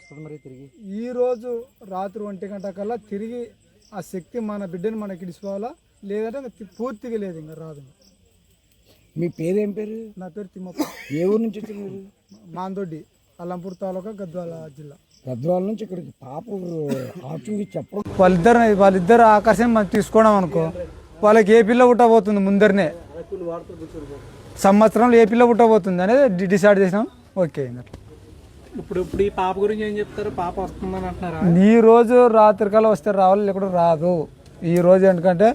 వస్తుంది మరి తిరిగి? ఈరోజు రాత్రి 1 గంట కల్లా తిరిగి ఆ శక్తి మన బిడ్డని మనకి ఇడిచిపోవాలా, లేదంటే పూర్తిగా లేదు, ఇంకా రాదు. మీ పేరేం పేరు? నా పేరు తిమ్మప్ప. ఏ ఊరు నుంచి వచ్చారు? మాందొడ్డి, అల్లంపూర్ తాలూకా, గద్వాల జిల్లా. గద్వాల నుంచి ఇక్కడికి పాప ఆచూకి చెప్పడం. వాళ్ళిద్దరు ఆకర్షణ మనం తీసుకోవడం అనుకో, వాళ్ళకి ఏ పిల్ల పుట్టబోతుంది ముందరనే, సంవత్సరంలో ఏ పిల్ల పుట్టబోతుంది అనేది డిసైడ్ చేసినాం. ఓకే, ఇప్పుడు ఈ పాప గురించి ఏం చెప్తారు? పాప వస్తుందని అంటున్నారా? ఈ రోజు రాత్రికల్లా వస్తే రావాలి, లేకపోతే రాదు. ఈ రోజు ఎందుకంటే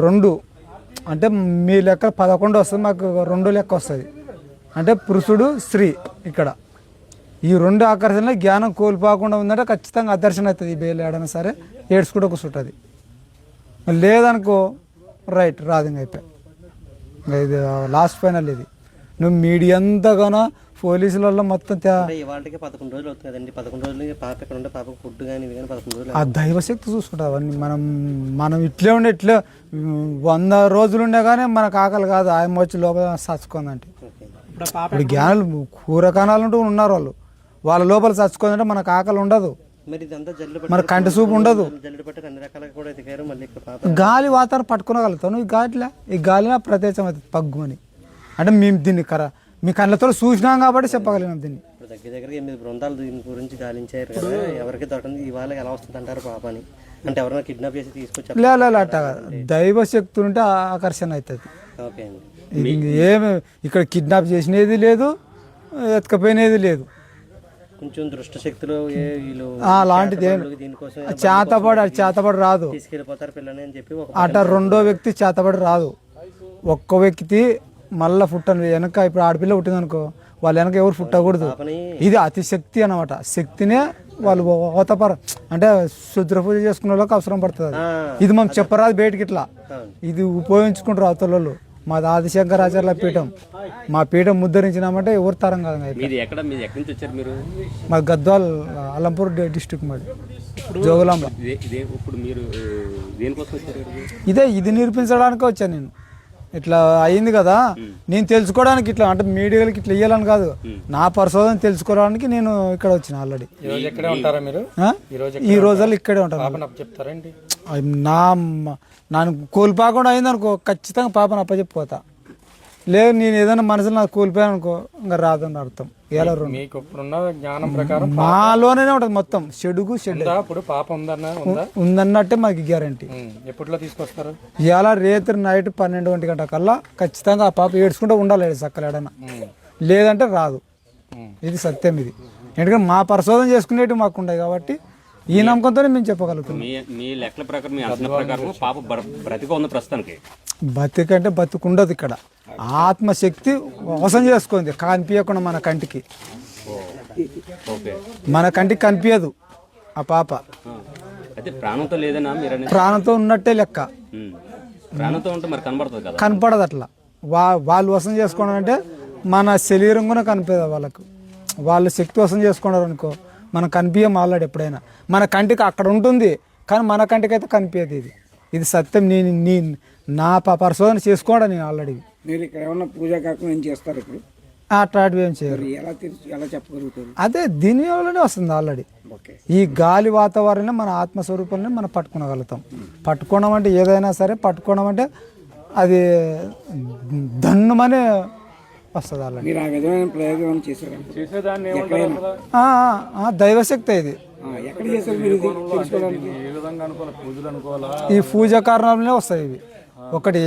2 అంటే మీ లెక్క 11 వస్తుంది, మాకు 2 లెక్క వస్తుంది. అంటే పురుషుడు స్త్రీ. ఇక్కడ ఈ 2 ఆకర్షణలో జ్ఞానం కోల్పోకుండా ఉందంటే ఖచ్చితంగా ఆదర్శన అవుతుంది. ఈ బేలు ఏడైనా సరే ఏడ్చుకుంటూ కూర్చుంటుంది. లేదనుకో రైట్, రాదు, ఇంకా అయిపోయి. ఇంకా ఇది లాస్ట్ ఫైనల్. ఇది నువ్వు మీడియా అంతగానో పోలీసులలో మొత్తం 11 రోజులు అవుతుంది కదండి. 11 రోజులు పాప ఎక్కడ ఉంటే పాపకు ఫుడ్ కానీ ఇవి కానీ 11 రోజులు ఆ దైవశక్తి చూసుకుంటాం. అవన్నీ మనం ఇట్లే ఉండే, ఇట్లే 100 రోజులు ఉండే కానీ మనకు ఆకలి కాదు. ఆయన వచ్చి లోపల చచ్చుకుందంటే, ఇప్పుడు జ్ఞానులు కూరకాణాలు ఉంటూ ఉన్నారు, వాళ్ళ లోపల చచ్చుకుందంటే మనకు ఆకలి ఉండదు, మన కంటి చూపు ఉండదు. గాలి వాతావరణం పట్టుకోగలుగుతావు నువ్వు. ఈ గాలిలో ప్రత్యేకం అవుతుంది పగ్గు అని. అంటే మేము దీన్ని మీ కళ్ళతో చూసినాం కాబట్టి చెప్పగలిగినాం దీన్ని. దగ్గర దగ్గర 8 బృందాలు దీని గురించి గాలించారు కదా, ఎవరికి దొరకండి ఇవాళ ఎలా వస్తుంది అంటారు పాప అని. అంటే ఎవరైనా కిడ్నాప్ చేసి తీసుకొచ్చారు? లేదు, అట్ట దైవ శక్తి ఉంటే ఆకర్షణ అవుతుంది. ఓకే అండి. ఏమి ఇక్కడ కిడ్నాప్ చేసినది లేదు, ఎత్తుకపోయినది లేదు. కొంచెం దృష్టి శక్తులు అలాంటిది చేతబడి రాదు. తీసుకెళ్ళిపోతారు పిల్లని అని చెప్పి అట రెండో వ్యక్తి చేతబడి రాదు. ఒక్క వ్యక్తి మళ్ళా పుట్టను వెనక. ఇప్పుడు ఆడపిల్ల పుట్టింది అనుకో, వాళ్ళ వెనక ఎవరు పుట్టకూడదు. ఇది అతి శక్తి అన్నమాట. శక్తినే వాళ్ళు ఓతపర అంటే శుద్ర పూజ చేసుకునే వాళ్ళకి అవసరం పడుతుంది. ఇది మనం చెప్పరాదు బయటికి. ఇట్లా ఇది ఉపయోగించుకుంటారు అవతల. మాది ఆదిశంకరాచార్యుల పీఠం. మా పీఠం ముద్దరించినామంటే ఎవరు తరం కాదు. మా గద్వాల్ అల్లంపూర్ డిస్ట్రిక్ట్, మాది జోగులాంబ. ఇది నిరూపించడానికి వచ్చాను నేను. ఇట్లా అయింది కదా, నేను తెలుసుకోవడానికి ఇట్లా అంటే మీడియాలకి ఇట్లా ఇయ్యాలని కాదు, నా పరిశోధన తెలుసుకోవడానికి నేను ఇక్కడ వచ్చిన. ఆల్రెడీ ఈ రోజుల్లో ఇక్కడే ఉంటాను. నన్ను కోల్పోకుండా అయిందనుకో ఖచ్చితంగా పాపను అప్పచెప్పిపోతా. లేదు నేను ఏదైనా మనసులో నాకు కోల్పోయాను అనుకో ఇంకా రాదని అర్థం. మాలోనే ఉంటది మొత్తం. చెడుగు ఉందన్నట్టే మాకు గ్యారంటీ. ఎప్పట్లో తీసుకొస్తారు? ఇలా రేత్రి నైట్ 12 గంటల కల్లా ఖచ్చితంగా ఆ పాప ఏడ్చుకుంటూ ఉండాలి సక్కలేడన్నా, లేదంటే రాదు. ఇది సత్యం. ఇది ఎందుకంటే మా పరిశోధన చేసుకునేవి మాకు ఉన్నాయి కాబట్టి ఈ నమ్మకంతోనే మేము చెప్పగలుగుతాం. మీ లెక్కల ప్రకారం, మీ అంచనా ప్రకారం పాప బ్రతిక ఉంది ప్రస్తుతానికి. బతికంటే బతుకుండదు. ఇక్కడ ఆత్మశక్తి వశం చేసుకుంది, కనిపించకుండా మన కంటికి. మన కంటికి కనిపించదు ఆ పాప. అయితే ప్రాణంతో లేదన్నా మీరు? ప్రాణంతో ఉన్నట్టే లెక్క. ప్రాణంతో ఉంటే మరి కనబడుతుంది కదా? కనపడదు. అట్లా వాళ్ళు వశం చేసుకోవడం అంటే మన శరీరం కూడా కనిపించదు వాళ్ళకు. వాళ్ళు శక్తి వశం చేసుకున్నారు అనుకో మనకు కనిపించం. ఆల్రెడీ ఎప్పుడైనా మన కంటికి అక్కడ ఉంటుంది కానీ మన కంటికి అయితే కనిపించదు. ఇది సత్యం. నేను నా పరిశోధన చేసుకోవడం. నేను ఆల్రెడీ మీరు ఇక్కడ ఏమన్నా పూజా కాకుండా ఏం చేస్తారు? ఇప్పుడు అట్లాంటివి ఏం చేయరు. ఎలా చెప్పగలుగుతారు? అదే దీని వల్లనే వస్తుంది. ఆల్రెడీ ఈ గాలి వాతావరణం మన ఆత్మస్వరూపాన్ని మనం పట్టుకోగలుగుతాం. పట్టుకోవడం అంటే ఏదైనా సరే పట్టుకోవడం అంటే అది దన్నుమనే వస్తుంది. ఆల్రెడీ మీరు ఆ విధమైన ప్రయోగం చేసేదాన్ని దైవశక్తి. ఇది ఎక్కడ చేశారు మీరు? ఈ పూజ కారణంలోనే వస్తాయి ఇవి. ఒకటి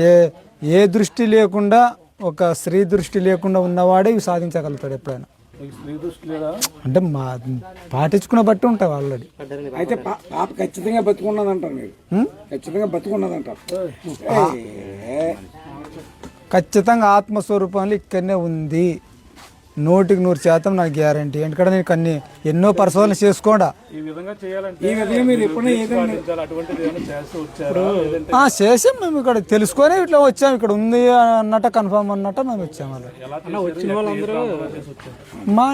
ఏ దృష్టి లేకుండా, ఒక స్త్రీ దృష్టి లేకుండా ఉన్నవాడే ఇవి సాధించగలుగుతాడు ఎప్పుడైనా. అంటే మా పాటించుకున్న బట్టి ఉంటాయి ఆల్రెడీ. అయితే పాప ఖచ్చితంగా బతుకున్నదంటారు మీరు? ఖచ్చితంగా బతుకున్నదంటారు? ఖచ్చితంగా ఆత్మస్వరూపంలో ఇక్కడనే ఉంది. 100% నాకు గ్యారంటీ. ఎందుకంటే నేను ఎన్నో పరిశోధన చేసుకోండా. చేసాం మేము. ఇక్కడ తెలుసుకొని ఇట్లా వచ్చాము. ఇక్కడ ఉంది అన్నట్టు కన్ఫర్మ్ అన్నట్టు మేము వచ్చాము. మా